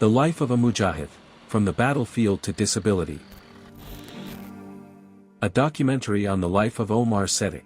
The Life of a Mujahid, From the Battlefield to Disability. A documentary on the life of Omar Sadiq.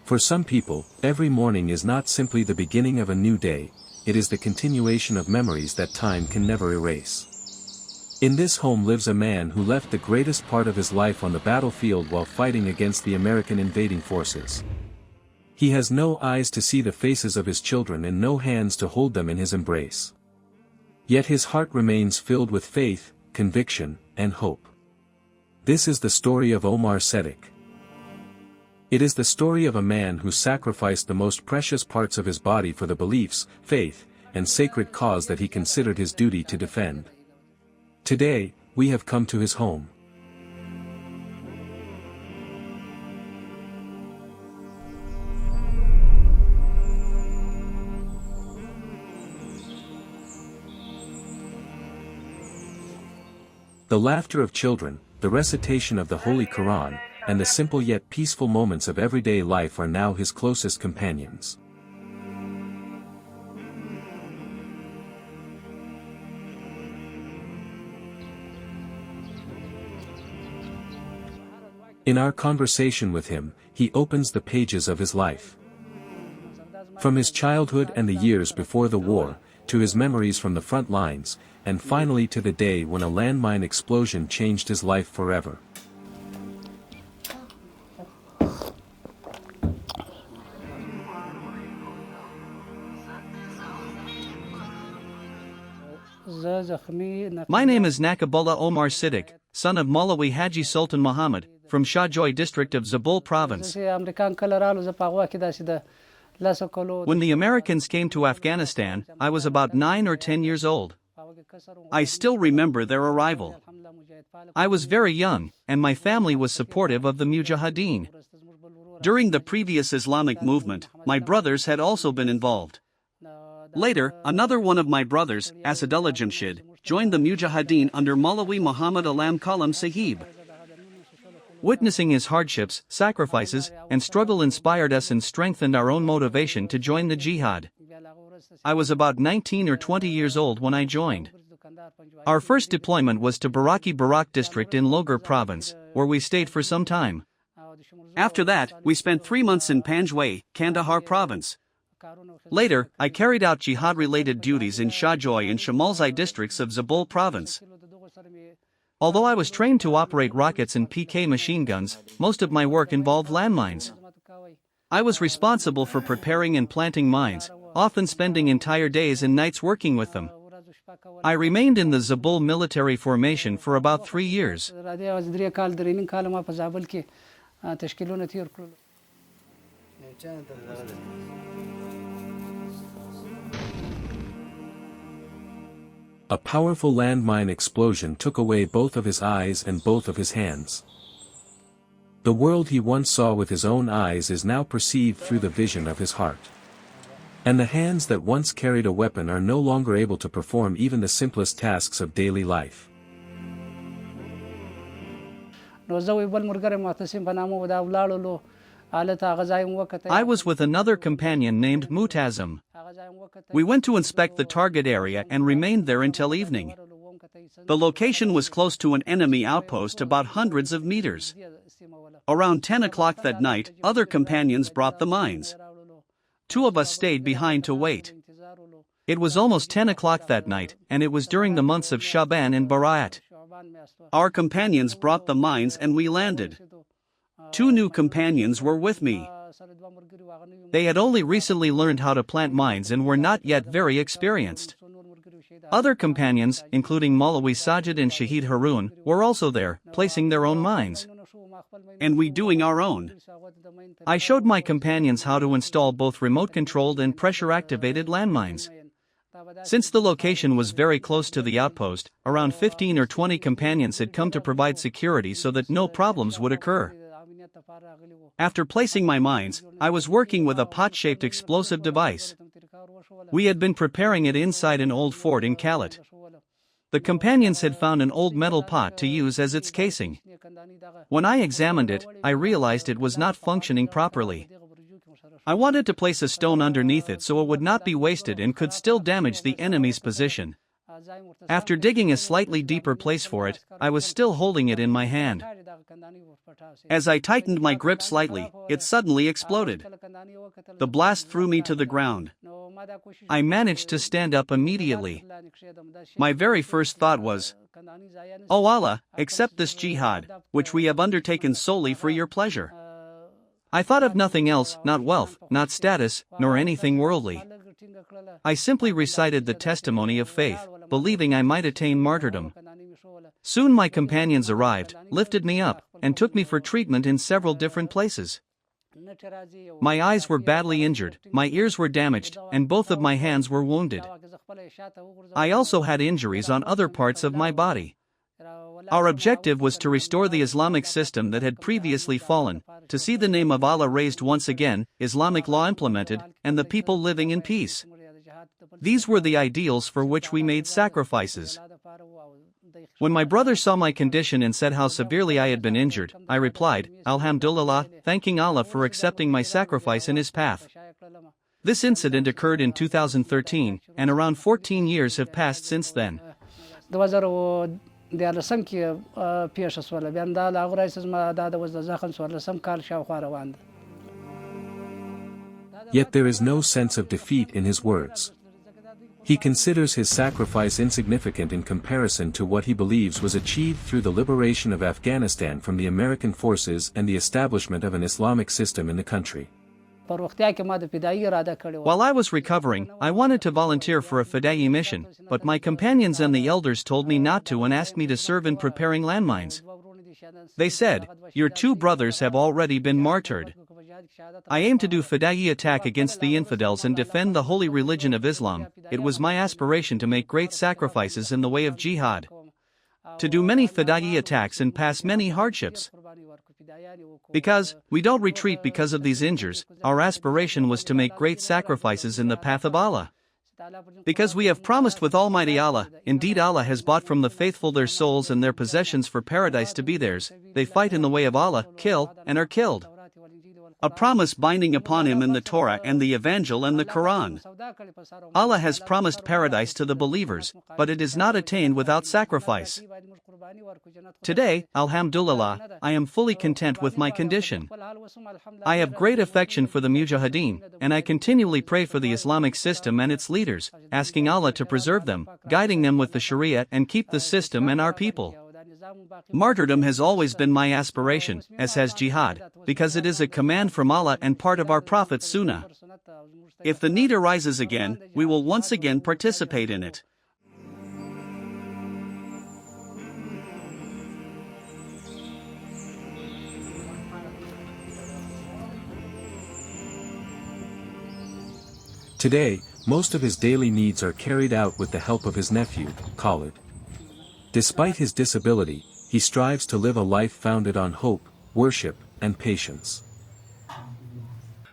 For some people, every morning is not simply the beginning of a new day, it is the continuation of memories that time can never erase. In this home lives a man who left the greatest part of his life on the battlefield while fighting against the American invading forces. He has no eyes to see the faces of his children and no hands to hold them in his embrace. Yet his heart remains filled with faith, conviction, and hope. This is the story of Omar Sadiq. It is the story of a man who sacrificed the most precious parts of his body for the beliefs, faith, and sacred cause that he considered his duty to defend. Today, we have come to his home. The laughter of children, the recitation of the Holy Quran, and the simple yet peaceful moments of everyday life are now his closest companions. In our conversation with him, he opens the pages of his life. From his childhood and the years before the war, to his memories from the front lines, and finally to the day when a landmine explosion changed his life forever. My name is Nakabullah Omar Sadiq, son of Maulawi Haji Sultan Muhammad, from Shahjoy district of Zabul province. When the Americans came to Afghanistan, I was about 9 or 10 years old. I still remember their arrival. I was very young, and my family was supportive of the Mujahideen. During the previous Islamic movement, my brothers had also been involved. Later, another one of my brothers, Asadullah Jamshid, joined the Mujahideen under Maulawi Muhammad Alam Kalam Sahib. Witnessing his hardships, sacrifices, and struggle inspired us and strengthened our own motivation to join the jihad. I was about 19 or 20 years old when I joined. Our first deployment was to Baraki Barak district in Logar province, where we stayed for some time. After that, we spent 3 months in Panjwai, Kandahar province. Later, I carried out jihad-related duties in Shahjoy and Shamalzai districts of Zabul province. Although I was trained to operate rockets and PK machine guns, most of my work involved landmines. I was responsible for preparing and planting mines, often spending entire days and nights working with them. I remained in the Zabul military formation for about 3 years. A powerful landmine explosion took away both of his eyes and both of his hands. The world he once saw with his own eyes is now perceived through the vision of his heart. And the hands that once carried a weapon are no longer able to perform even the simplest tasks of daily life. I was with another companion named Mutazim. We went to inspect the target area and remained there until evening. The location was close to an enemy outpost about hundreds of meters. Around 10 o'clock that night, other companions brought the mines. 2 of us stayed behind to wait. It was almost 10 o'clock that night, and it was during the months of Shaban and Barayat. Our companions brought the mines and we landed. 2 new companions were with me. They had only recently learned how to plant mines and were not yet very experienced. Other companions, including Maulawi Sajid and Shahid Haroon, were also there, placing their own mines. And we doing our own. I showed my companions how to install both remote-controlled and pressure-activated landmines. Since the location was very close to the outpost, around 15 or 20 companions had come to provide security so that no problems would occur. After placing my mines, I was working with a pot-shaped explosive device. We had been preparing it inside an old fort in Kalat. The companions had found an old metal pot to use as its casing. When I examined it, I realized it was not functioning properly. I wanted to place a stone underneath it so it would not be wasted and could still damage the enemy's position. After digging a slightly deeper place for it, I was still holding it in my hand. As I tightened my grip slightly, it suddenly exploded. The blast threw me to the ground. I managed to stand up immediately. My very first thought was, "Oh Allah, accept this jihad, which we have undertaken solely for your pleasure." I thought of nothing else, not wealth, not status, nor anything worldly. I simply recited the testimony of faith, believing I might attain martyrdom. Soon my companions arrived, lifted me up, and took me for treatment in several different places. My eyes were badly injured, my ears were damaged, and both of my hands were wounded. I also had injuries on other parts of my body. Our objective was to restore the Islamic system that had previously fallen, to see the name of Allah raised once again, Islamic law implemented, and the people living in peace. These were the ideals for which we made sacrifices. When my brother saw my condition and said how severely I had been injured, I replied, "Alhamdulillah, thanking Allah for accepting my sacrifice in His path." This incident occurred in 2013, and around 14 years have passed since then. Yet there is no sense of defeat in his words. He considers his sacrifice insignificant in comparison to what he believes was achieved through the liberation of Afghanistan from the American forces and the establishment of an Islamic system in the country. While I was recovering, I wanted to volunteer for a Fidai mission, but my companions and the elders told me not to and asked me to serve in preparing landmines. They said, "Your two brothers have already been martyred. I aim to do Fidai attack against the infidels and defend the holy religion of Islam." It was my aspiration to make great sacrifices in the way of jihad, to do many Fidai attacks and pass many hardships. Because we don't retreat because of these injuries, our aspiration was to make great sacrifices in the path of Allah. Because we have promised with Almighty Allah, indeed Allah has bought from the faithful their souls and their possessions for paradise to be theirs. They fight in the way of Allah, kill, and are killed. A promise binding upon him in the Torah and the Evangel and the Quran. Allah has promised paradise to the believers, but it is not attained without sacrifice. Today, Alhamdulillah, I am fully content with my condition. I have great affection for the Mujahideen, and I continually pray for the Islamic system and its leaders, asking Allah to preserve them, guiding them with the Sharia and keep the system and our people. Martyrdom has always been my aspiration, as has jihad, because it is a command from Allah and part of our Prophet's sunnah. If the need arises again, we will once again participate in it. Today, most of his daily needs are carried out with the help of his nephew, Khalid. Despite his disability, he strives to live a life founded on hope, worship, and patience.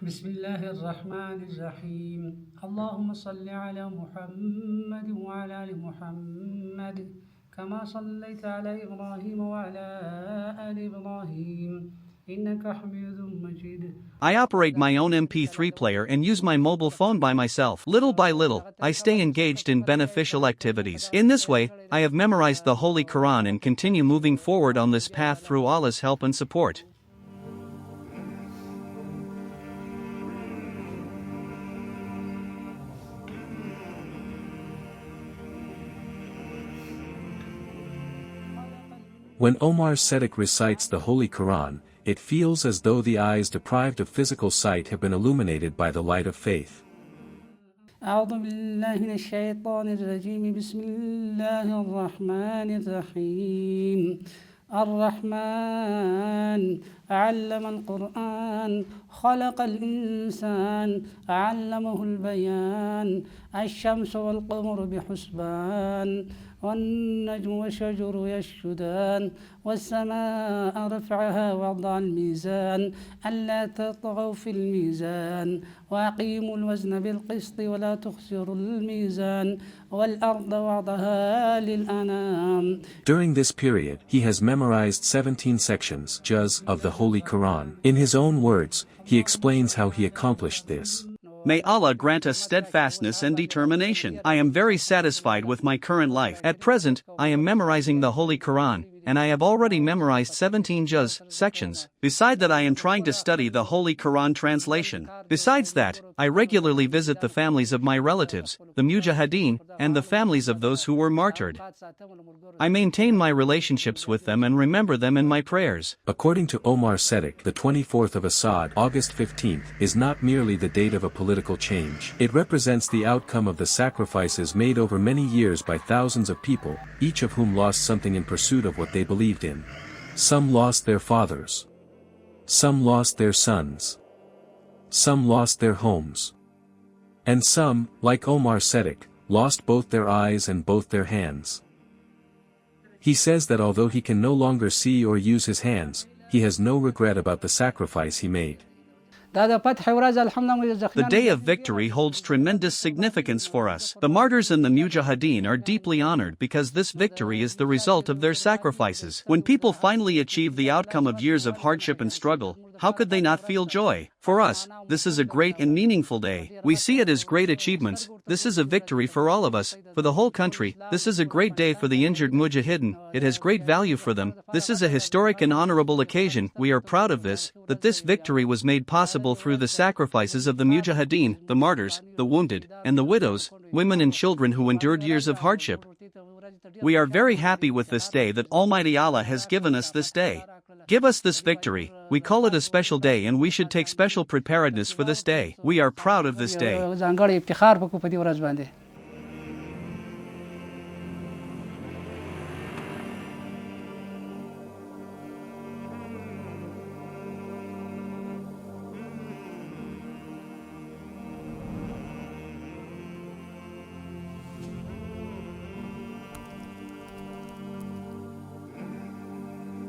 Bismillahirrahmanirrahim. Allahumma salli ala Muhammad wa ala ali Muhammad kama sallaita ala Ibrahim wa ala ali Ibrahim. I operate my own MP3 player and use my mobile phone by myself. Little by little, I stay engaged in beneficial activities. In this way, I have memorized the Holy Quran and continue moving forward on this path through Allah's help and support. When Omar Sadiq recites the Holy Quran, it feels as though the eyes deprived of physical sight have been illuminated by the light of faith. أعوذ بالله من الشيطان الرجيم بسم الله الرحمن الرحيم الرحمن علم القرآن خلق الإنسان علمه البيان الشمس والقمر بحسبان والنجم والشجر يسجدان والسماء رفعها ووضع الميزان ألا تطغوا في الميزان وأقيموا الوزن بالقسط ولا تخسروا الميزان والأرض وضعها للأنام. During this period, he has memorized 17 sections juz of the Holy Quran. In his own words, he explains how he accomplished this. May Allah grant us steadfastness and determination. I am very satisfied with my current life. At present, I am memorizing the Holy Quran, and I have already memorized 17 juz sections. Beside that, I am trying to study the Holy Quran translation. Besides that, I regularly visit the families of my relatives, the Mujahideen, and the families of those who were martyred. I maintain my relationships with them and remember them in my prayers. According to Omar Sedik, the 24th of Asad, August 15th, is not merely the date of a political change. It represents the outcome of the sacrifices made over many years by thousands of people, each of whom lost something in pursuit of what they believed in. Some lost their fathers. Some lost their sons. Some lost their homes. And some, like Omar Sedik, lost both their eyes and both their hands. He says that although he can no longer see or use his hands, he has no regret about the sacrifice he made. The day of victory holds tremendous significance for us. The martyrs and the Mujahideen are deeply honored because this victory is the result of their sacrifices. When people finally achieve the outcome of years of hardship and struggle, how could they not feel joy? For us, this is a great and meaningful day. We see it as great achievements. This is a victory for all of us, for the whole country. This is a great day for the injured Mujahideen. It has great value for them. This is a historic and honorable occasion. We are proud of this, that this victory was made possible through the sacrifices of the Mujahideen, the martyrs, the wounded, and the widows, women and children who endured years of hardship. We are very happy with this day that Almighty Allah has given us this day. Give us this victory. We call it a special day and we should take special preparedness for this day. We are proud of this day.